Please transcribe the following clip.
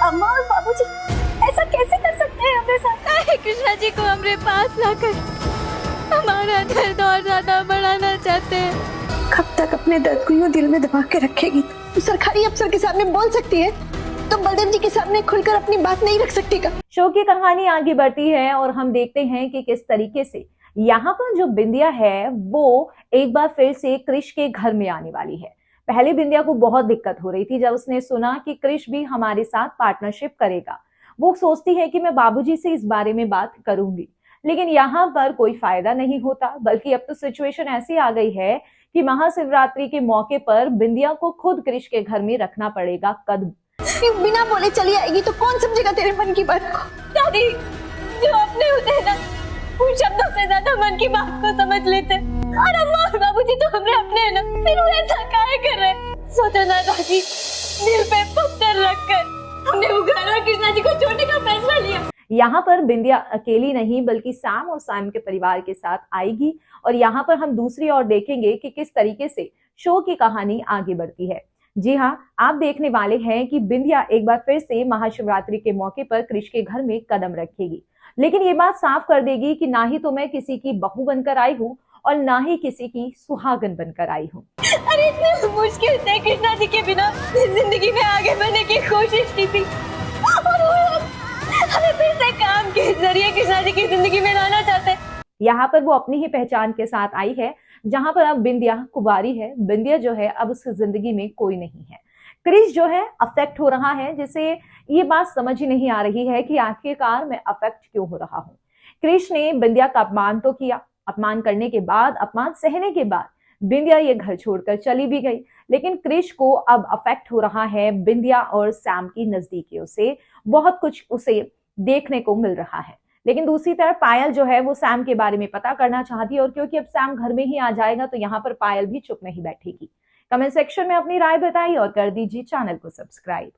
अम्मा और बाबूजी ऐसा कैसे कर सकते हैं हमारे साथ? कृष्णा जी को हमारे पास लाकर हमारा दर्द और ज्यादा बढ़ाना चाहते हैं। कब तक अपने दर्द को यूं दिल में दबा के रखेगी? तो सरकारी अफसर के सामने बोल सकती है, तो बलदेव जी के सामने खुलकर अपनी बात नहीं रख सकती का? शो की कहानी आगे बढ़ती है और हम देखते हैं कि किस तरीके से यहाँ पर जो बिंदिया है वो एक बार फिर से क्रिश के घर में आने वाली है। पहले बिंदिया को बहुत दिक्कत हो रही थी जब उसने सुना कि क्रिश भी हमारे साथ पार्टनरशिप करेगा। वो सोचती है कि मैं बाबूजी से इस बारे में बात करूंगी, लेकिन यहाँ पर कोई फायदा नहीं होता, बल्कि अब तो सिचुएशन ऐसी आ गई है कि महाशिवरात्रि के मौके पर बिंदिया को खुद क्रिश के घर में रखना पड़ेगा कदम। बिना बोले चली आएगी तो कौन समझेगा तेरे मन की बात को? दादी, जो अपने होते हैं ना, उन शब्दों से ज्यादा मन की बात को समझ लेते हैं। और अम्मा और बाबूजी तो हमने अपने हैं ना, फिर वो ऐसा काहे कर रहे हैं? सोचो ना दादी, दिल पे पत्थर रखकर हमने वो घर और कृष्णा जी को छोड़ने का फैसला लिया। यहाँ पर बिंदिया अकेली नहीं बल्कि सैम और सैम के परिवार के साथ आएगी और यहाँ पर हम दूसरी ओर देखेंगे कि किस तरीके से शो की कहानी आगे बढ़ती है। जी हाँ, आप देखने वाले हैं कि बिंदिया एक बार फिर से महाशिवरात्रि के मौके पर क्रिश के घर में कदम रखेगी, लेकिन ये बात साफ कर देगी कि ना ही तो मैं किसी की बहू बनकर आई हूँ और ना ही किसी की सुहागन बनकर आई हूँ। अरे इतने मुश्किल से कृष्णा जी के बिना जिंदगी में आगे बढ़ने की कोशिश की थी और वो हमें फिर से काम के जरिए कृष्णा जी की जिंदगी में लाना चाहते हैं। यहाँ पर वो अपनी ही पहचान के साथ आई है, जहां पर अब बिंदिया कुंवारी है। बिंदिया जो है अब उसकी जिंदगी में कोई नहीं है। क्रिश जो है अफेक्ट हो रहा है, जिसे ये बात समझ ही नहीं आ रही है कि आखिरकार मैं अफेक्ट क्यों हो रहा हूँ। क्रिश ने बिंदिया का अपमान तो किया, अपमान करने के बाद, अपमान सहने के बाद बिंदिया ये घर छोड़कर चली भी गई, लेकिन क्रिश को अब अफेक्ट हो रहा है बिंदिया और सैम की नजदीकियों से। बहुत कुछ उसे देखने को मिल रहा है, लेकिन दूसरी तरफ पायल जो है वो सैम के बारे में पता करना चाहती है और क्योंकि अब सैम घर में ही आ जाएगा तो यहाँ पर पायल भी चुप नहीं बैठेगी। कमेंट सेक्शन में अपनी राय बताइए और कर दीजिए चैनल को सब्सक्राइब।